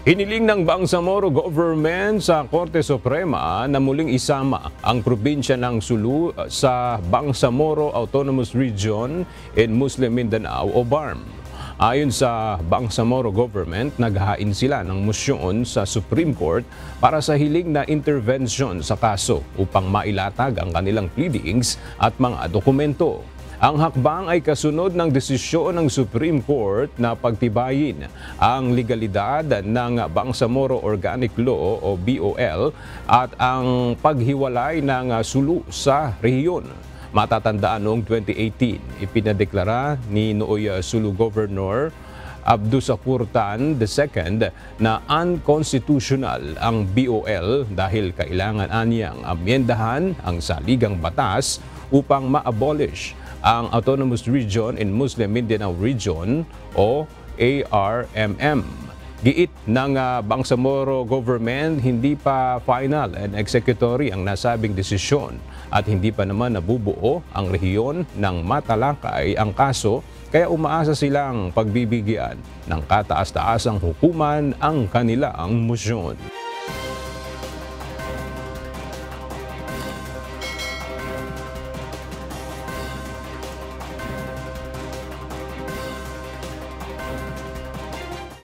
Hiniling ng Bangsamoro Government sa Korte Suprema na muling isama ang probinsya ng Sulu sa Bangsamoro Autonomous Region in Muslim Mindanao o BARM. Ayon sa Bangsamoro Government, naghain sila ng mosyon sa Supreme Court para sa hiling na intervention sa kaso upang mailatag ang kanilang pleadings at mga dokumento. Ang hakbang ay kasunod ng desisyon ng Supreme Court na pagtibayin ang legalidad ng Bangsamoro Organic Law o BOL at ang paghiwalay ng Sulu sa rehiyon. Matatandaan noong 2018, ipinadeklara ni Nooy Sulu Governor Abdusakur Tan II na unconstitutional ang BOL dahil kailangan anyang amyendahan ang saligang batas upang ma-abolish ang Autonomous Region in Muslim Mindanao Region o ARMM. Giit ng Bangsamoro Government, hindi pa final and executory ang nasabing desisyon at hindi pa naman nabubuo ang rehiyon ng matalakay ang kaso, kaya umaasa silang pagbibigyan ng kataas-taasang hukuman ang kanilang mosyon.